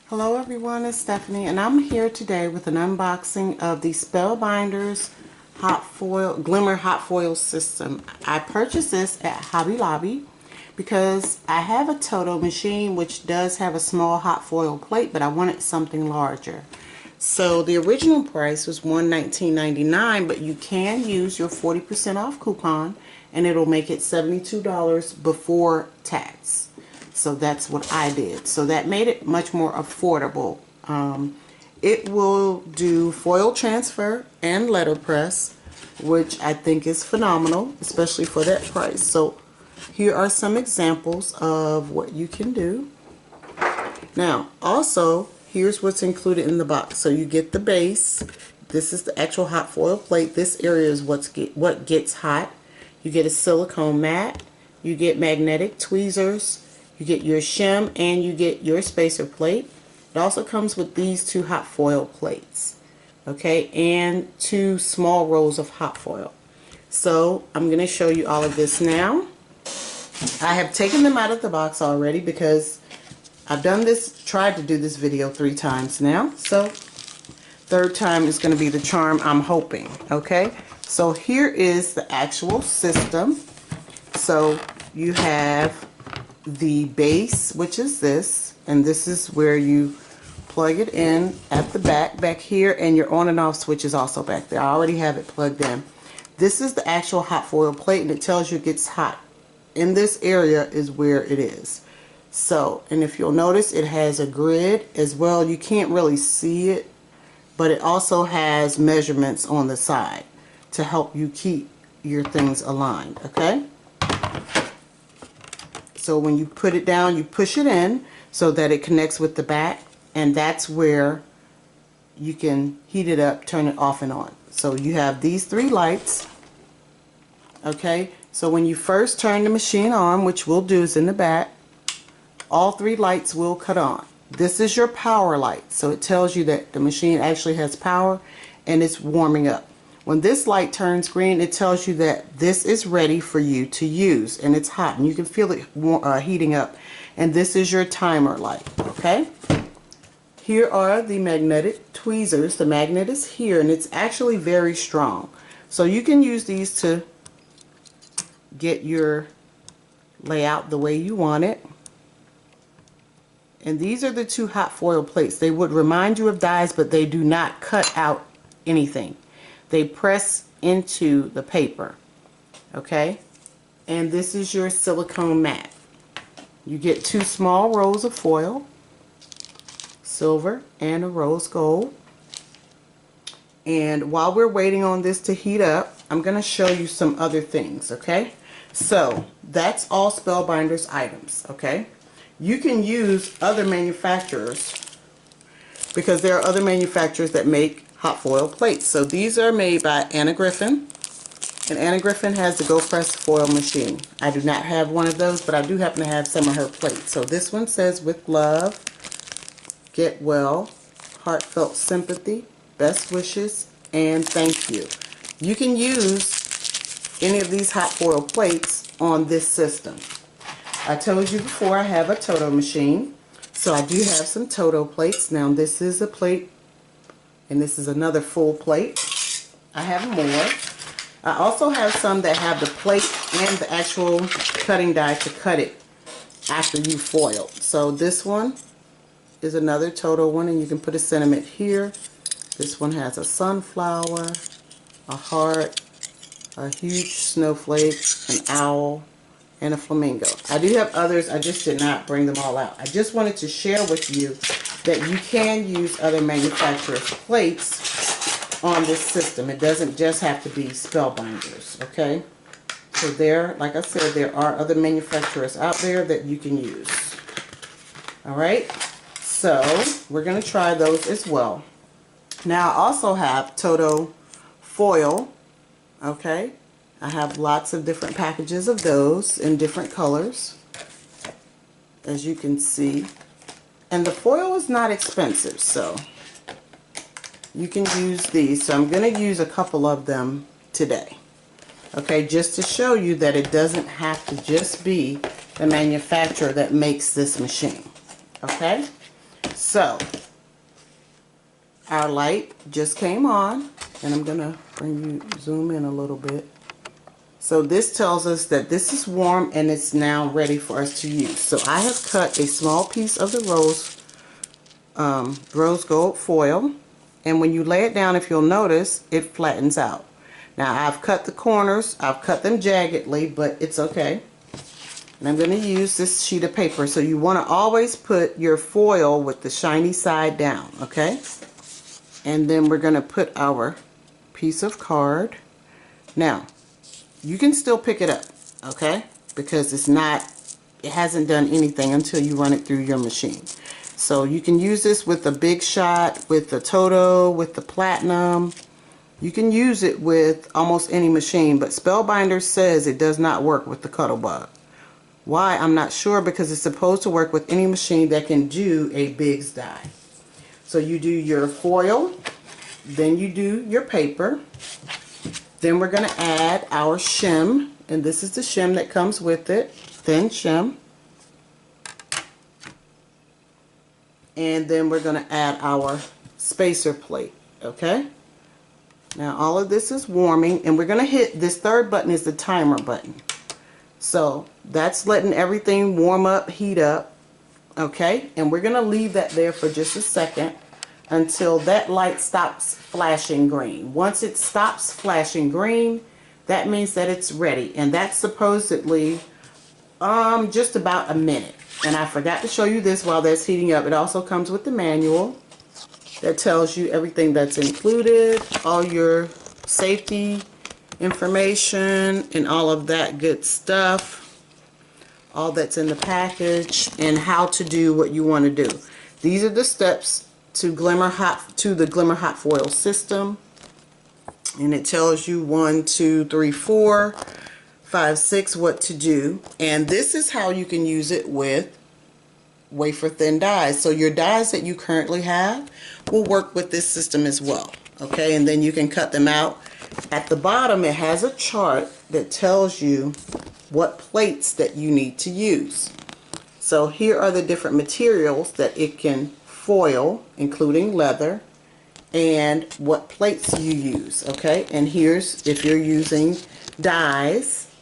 Hello everyone, it's Stephanie and I'm here today with an unboxing of the Spellbinders Glimmer hot foil system. I purchased this at Hobby Lobby because I have a Toto machine which does have a small hot foil plate, but I wanted something larger. So the original price was $19.99, but you can use your 40% off coupon and it'll make it $72 before tax. So that's what I did. So that made it much more affordable. It will do foil transfer and letterpress, which I think is phenomenal, especially for that price. So here are some examples of what you can do. Now, also, here's what's included in the box. So you get the base. This is the actual hot foil plate. This area is what gets hot. You get a silicone mat. You get magnetic tweezers. You get your shim and you get your spacer plate. It also comes with these two hot foil plates, okay, and two small rolls of hot foil. So I'm going to show you all of this now. I have taken them out of the box already because I've tried to do this video 3 times now. So third time is going to be the charm, I'm hoping, okay. So here is the actual system. So you have the base, which is this, and this is where you plug it in at the back here, and your on and off switch is also back there. I already have it plugged in. This is the actual hot foil plate, and it tells you it gets hot. In this area is where it is. So, and if you'll notice, it has a grid as well. You can't really see it, but it also has measurements on the side to help you keep your things aligned, okay? So when you put it down, you push it in so that it connects with the back, and that's where you can heat it up, turn it off and on. So you have these 3 lights, okay? So when you first turn the machine on, which we'll do is in the back, all 3 lights will cut on. This is your power light, so it tells you that the machine actually has power and it's warming up. When this light turns green, it tells you that this is ready for you to use, and it's hot, and you can feel it heating up. And this is your timer light, okay? Here are the magnetic tweezers. The magnet is here, and it's actually very strong. So you can use these to get your layout the way you want it. And these are the 2 hot foil plates. They would remind you of dies, but they do not cut out anything. They press into the paper, okay? And this is your silicone mat. You get 2 small rolls of foil, silver and a rose gold. And while we're waiting on this to heat up, I'm going to show you some other things, okay? So that's all Spellbinders items, okay? You can use other manufacturers because there are other manufacturers that make hot foil plates. So these are made by Anna Griffin, and Anna Griffin has the Go Press foil machine. I do not have one of those, but I do happen to have some of her plates. So this one says, with love, get well, heartfelt sympathy, best wishes, and thank you. You can use any of these hot foil plates on this system. I told you before I have a Toto machine, so I do have some Toto plates. Now this is a plate, and this is another full plate. I have more. I also have some that have the plate and the actual cutting die to cut it after you foil. So this one is another Toto one, and you can put a sentiment here. This one has a sunflower, a heart, a huge snowflake, an owl, and a flamingo. I do have others, I just did not bring them all out. I just wanted to share with you that you can use other manufacturers' plates on this system. It doesn't just have to be Spellbinders, okay? So there, like I said, there are other manufacturers out there that you can use. Alright, so we're going to try those as well. Now I also have Toto foil, okay? I have lots of different packages of those in different colors, as you can see. And the foil is not expensive, so you can use these. So I'm going to use a couple of them today. Okay, just to show you that it doesn't have to just be the manufacturer that makes this machine. Okay, So our light just came on, and I'm gonna zoom in a little bit. So this tells us that this is warm and it's now ready for us to use. So I have cut a small piece of the rose gold foil, and when you lay it down, if you'll notice, it flattens out. Now I've cut the corners, I've cut them jaggedly, but it's okay. And I'm going to use this sheet of paper. So you want to always put your foil with the shiny side down, okay? And then we're going to put our piece of card. Now, you can still pick it up, okay? Because it hasn't done anything until you run it through your machine. So you can use this with the Big Shot, with the Toto, with the Platinum. You can use it with almost any machine, but Spellbinders says it does not work with the Cuttlebug. Why? I'm not sure, because it's supposed to work with any machine that can do a Big's die. So you do your foil, then you do your paper, then we're going to add our shim, and this is the shim that comes with it, thin shim. And then we're going to add our spacer plate, okay? Now all of this is warming, and we're going to hit this third button is the timer button. So that's letting everything warm up, heat up, okay? And we're going to leave that there for just a second until that light stops flashing green. Once it stops flashing green, that means that it's ready, and that's supposedly just about a minute. And I forgot to show you this while that's heating up. It also comes with the manual that tells you everything that's included, all your safety information and all of that good stuff, all that's in the package, and how to do what you want to do. These are the steps to the Glimmer Hot Foil system, and it tells you 1, 2, 3, 4, 5, 6 what to do. And this is how you can use it with wafer thin dies. So your dies that you currently have will work with this system as well, okay? And then you can cut them out. At the bottom it has a chart that tells you what plates that you need to use. So here are the different materials that it can foil, including leather, and what plates you use, okay? And here's, if you're using dies,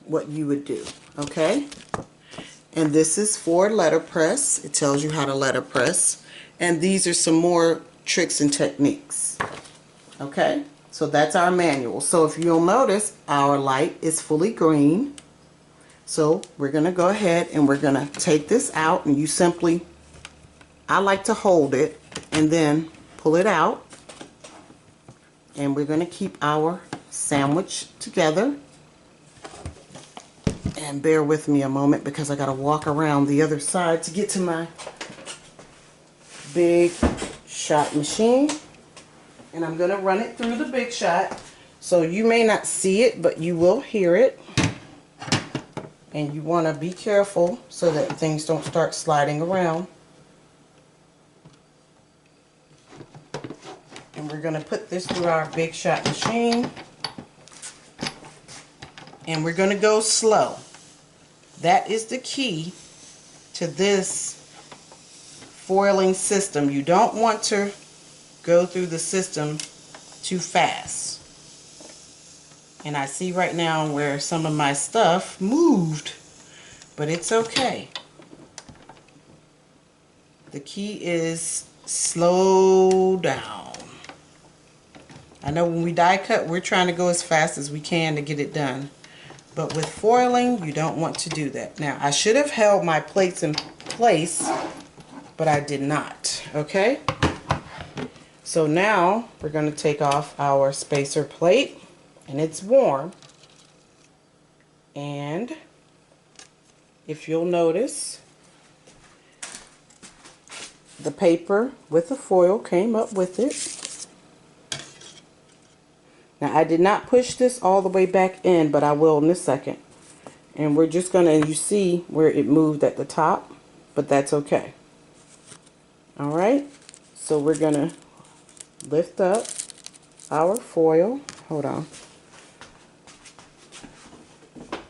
what you would do, okay? And this is for letterpress. It tells you how to letterpress. And these are some more tricks and techniques, okay? So that's our manual. So if you'll notice, our light is fully green. So we're going to go ahead and we're going to take this out, and you simply, I like to hold it and then pull it out, and we're going to keep our sandwich together. And bear with me a moment because I got to walk around the other side to get to my Big Shot machine, and I'm going to run it through the Big Shot. So you may not see it, but you will hear it, and you want to be careful so that things don't start sliding around. And we're going to put this through our Big Shot machine, and we're going to go slow. That is the key to this foiling system. You don't want to go through the system too fast. And I see right now where some of my stuff moved, but it's okay. The key is slow down. I know when we die cut, we're trying to go as fast as we can to get it done. But with foiling, you don't want to do that. Now, I should have held my plates in place, but I did not, okay? So now, we're going to take off our spacer plate, and it's warm. And if you'll notice, the paper with the foil came up with it. Now I did not push this all the way back in, but I will in a second. And we're just going to, you see where it moved at the top, but that's okay. Alright, so we're going to lift up our foil. Hold on.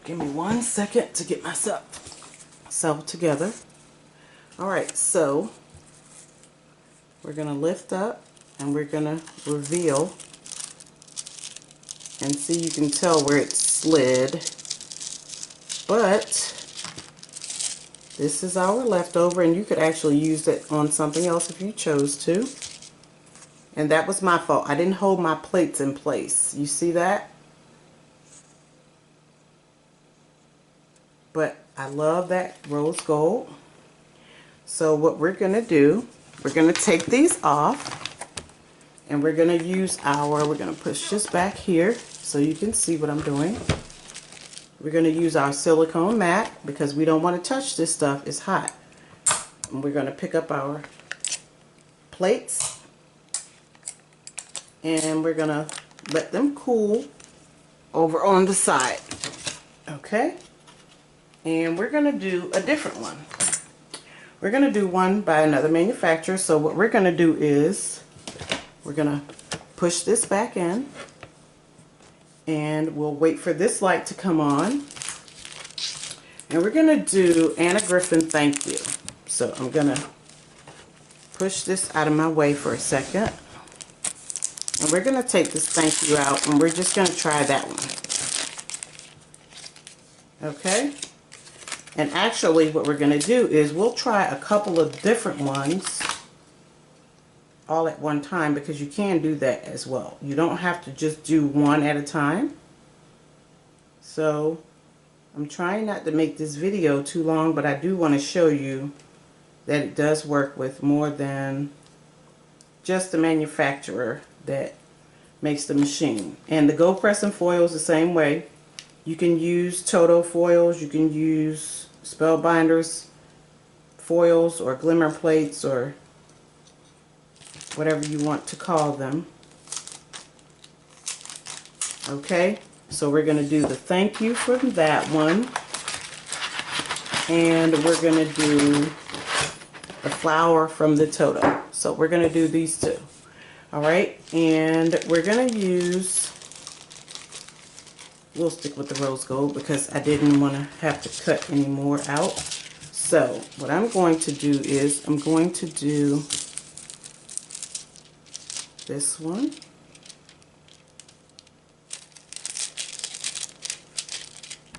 Give me 1 second to get myself together. Alright, so we're going to lift up and we're going to reveal, and see, you can tell where it slid, but this is our leftover, and you could actually use it on something else if you chose to. And that was my fault. I didn't hold my plates in place. You see that? But I love that rose gold. So what we're going to do, we're going to take these off, and we're going to use we're going to push this back here so you can see what I'm doing. We're going to use our silicone mat because we don't want to touch this stuff. It's hot. And we're going to pick up our plates, and we're going to let them cool over on the side. Okay? And we're going to do a different one. We're going to do one by another manufacturer. So what we're going to do is we're going to push this back in, and we'll wait for this light to come on. And we're going to do Anna Griffin Thank You. So I'm going to push this out of my way for a second. And we're going to take this thank you out, and we're just going to try that one. Okay? And actually what we're going to do is we'll try a couple of different ones all at one time, because you can do that as well. You don't have to just do one at a time. So I'm trying not to make this video too long, but I do want to show you that it does work with more than just the manufacturer that makes the machine. And the gold pressing foil is the same way. You can use Toto foils, you can use Spellbinders foils or glimmer plates or whatever you want to call them. Okay, so we're going to do the thank you for that one, and we're going to do the flower from the Toto. So we're going to do these two. Alright, and we're going to use, we'll stick with the rose gold because I didn't want to have to cut any more out. So what I'm going to do is I'm going to do this one.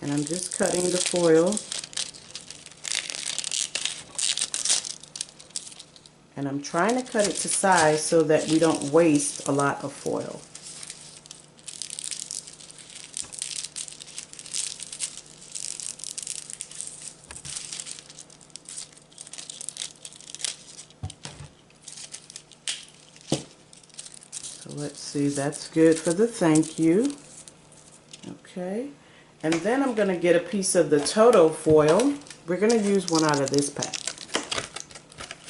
And I'm just cutting the foil. And I'm trying to cut it to size so that we don't waste a lot of foil. So let's see, that's good for the thank you. Okay, and then I'm going to get a piece of the Toto foil. We're going to use one out of this pack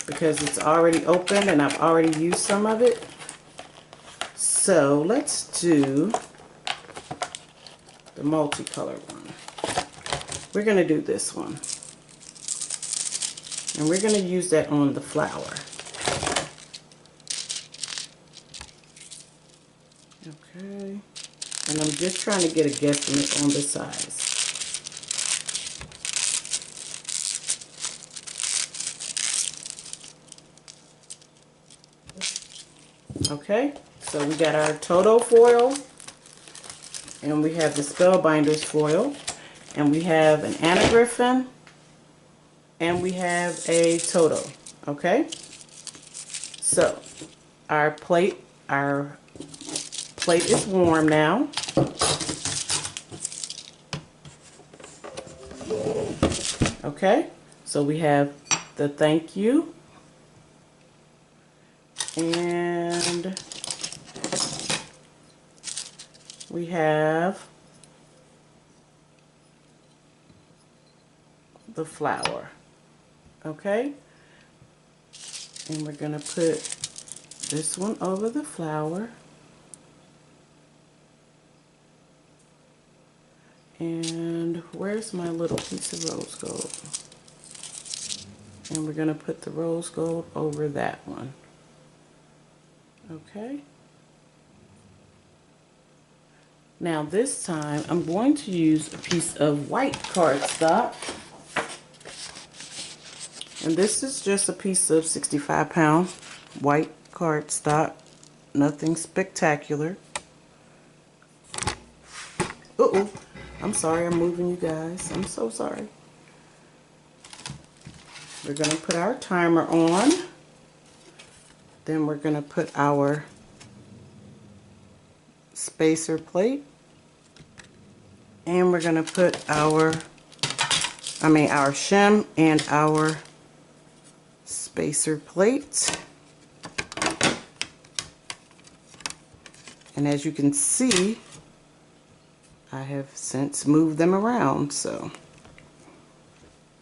because it's already open and I've already used some of it. So let's do the multicolored one. We're going to do this one. And we're going to use that on the flower. Okay. And I'm just trying to get a guesstimate on the size. Okay, so we got our Toto foil, and we have the Spellbinders foil, and we have an Anna Griffin, and we have a Toto. Okay, so our plate is warm now. Okay, so we have the thank you, and we have the flower. Okay, and we're going to put this one over the flower, and where's my little piece of rose gold? And we're going to put the rose gold over that one. Okay. Now this time I'm going to use a piece of white cardstock, And this is just a piece of 65-pound white cardstock. Nothing spectacular. Uh-oh. I'm sorry I'm moving you guys. I'm so sorry. We're going to put our timer on. Then we're going to put our spacer plate. And we're going to put our shim and our spacer plate. And as you can see, I have since moved them around, so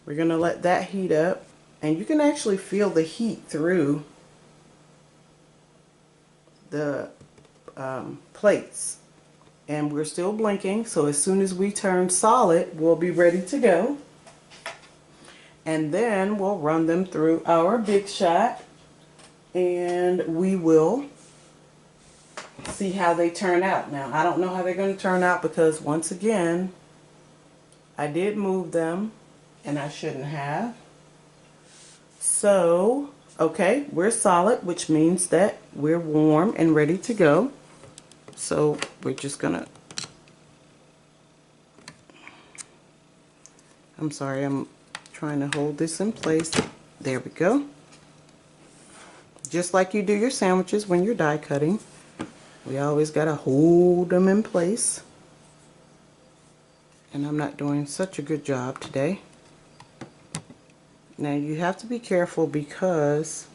we're going to let that heat up, and you can actually feel the heat through the plates. And we're still blinking, so as soon as we turn solid, we'll be ready to go. And then we'll run them through our Big Shot, and we will see how they turn out. Now, I don't know how they're going to turn out because, once again, I did move them and I shouldn't have. So, okay, we're solid, which means that we're warm and ready to go. So, we're just going to, I'm sorry, I'm trying to hold this in place. There we go. Just like you do your sandwiches when you're die cutting. We always got to hold them in place. And I'm not doing such a good job today. Now you have to be careful because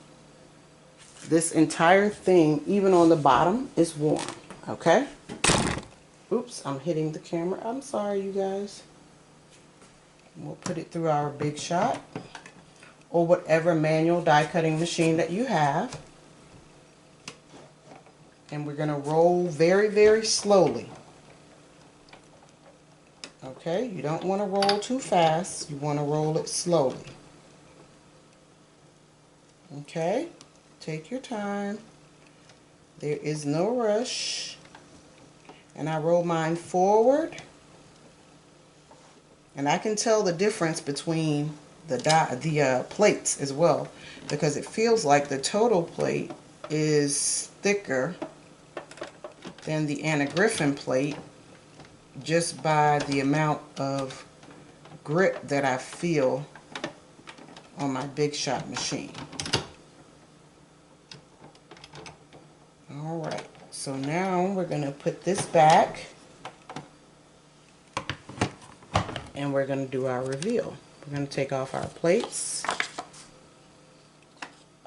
this entire thing, even on the bottom, is warm. Okay? Oops, I'm hitting the camera. I'm sorry, you guys. We'll put it through our Big Shot or whatever manual die cutting machine that you have. And we're going to roll very, very slowly. Okay, you don't want to roll too fast. You want to roll it slowly. Okay, take your time. There is no rush. And I roll mine forward. And I can tell the difference between the plates as well, because it feels like the total plate is thicker than the Anna Griffin plate just by the amount of grip that I feel on my Big Shot machine. Alright, so now we're going to put this back and we're going to do our reveal. We're going to take off our plates.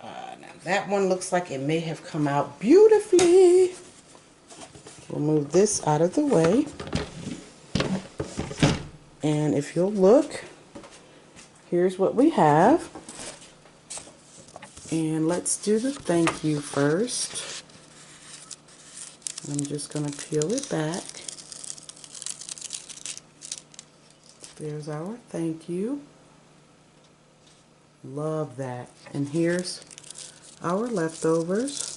Now that one looks like it may have come out beautifully. We'll move this out of the way. And if you'll look, here's what we have. And let's do the thank you first. I'm just going to peel it back. There's our thank you. Love that. And here's our leftovers.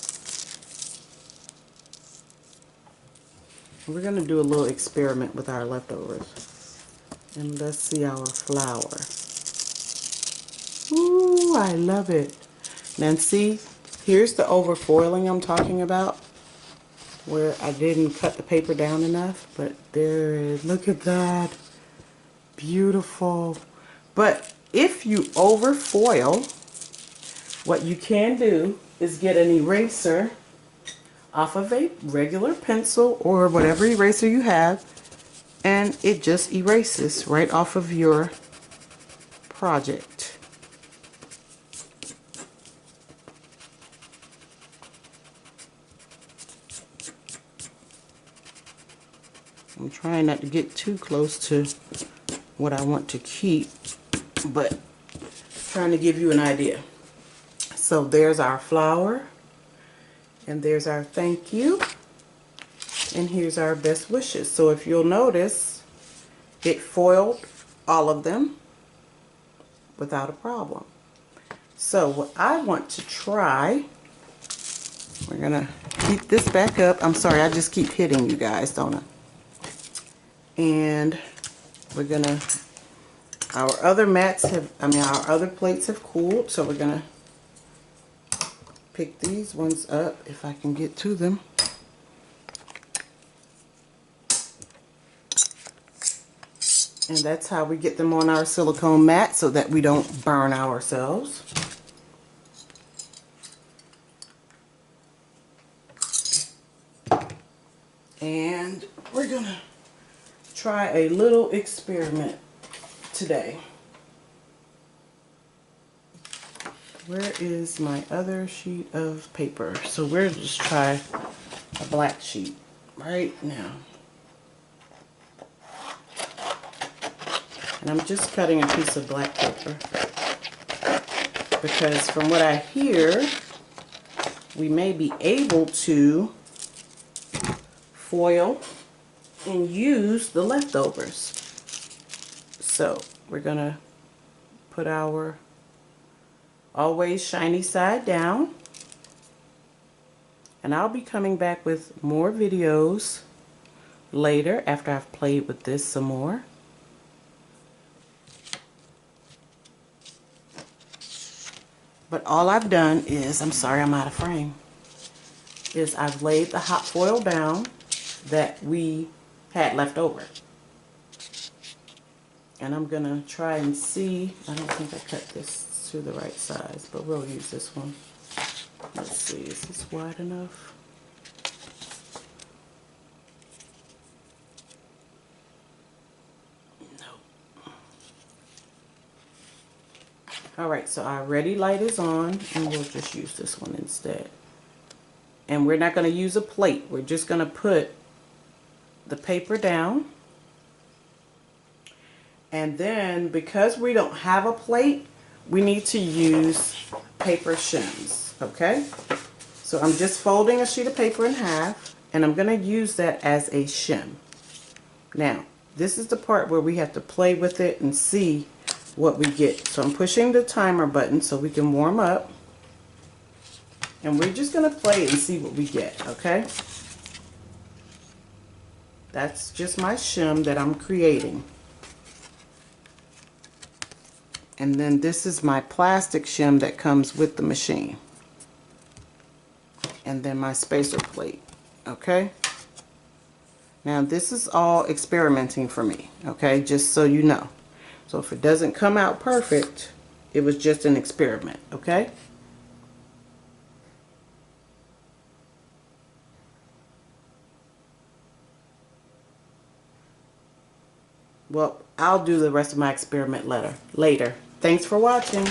We're going to do a little experiment with our leftovers. And let's see our flour. Ooh, I love it. Now see, here's the overfoiling I'm talking about, where I didn't cut the paper down enough, but there it is. Look at that. Beautiful. But if you overfoil, what you can do is get an eraser off of a regular pencil or whatever eraser you have, and it just erases right off of your project. I'm trying not to get too close to what I want to keep, but trying to give you an idea. So there's our flour, and there's our thank you, and here's our best wishes. So if you'll notice, it foiled all of them without a problem. So what I want to try, we're gonna keep this back up. I'm sorry, I just keep hitting you guys, don't I? And we're gonna our other mats have, our other plates have cooled, so we're gonna pick these ones up if I can get to them. And that's how we get them on our silicone mat so that we don't burn ourselves. And we're gonna try a little experiment today. Where is my other sheet of paper? So we'll just try a black sheet right now. And I'm just cutting a piece of black paper because from what I hear, we may be able to foil and use the leftovers. So we're gonna put our always shiny side down, and I'll be coming back with more videos later after I've played with this some more. But all I've done is, I'm sorry I'm out of frame, is I've laid the hot foil down that we had left over. And I'm gonna try and see, I don't think I cut this to the right size, but we'll use this one. Let's see, is this wide enough? Alright, so our ready light is on, and we'll just use this one instead. And we're not going to use a plate. We're just going to put the paper down. And then, because we don't have a plate, we need to use paper shims, okay? So I'm just folding a sheet of paper in half, and I'm going to use that as a shim. Now, this is the part where we have to play with it and see what we get. So I'm pushing the timer button so we can warm up, and we're just going to play and see what we get, okay? That's just my shim that I'm creating. And then this is my plastic shim that comes with the machine. And then my spacer plate, okay? Now this is all experimenting for me, okay? Just so you know. So if it doesn't come out perfect, it was just an experiment, okay? Well, I'll do the rest of my experiment later. Thanks for watching.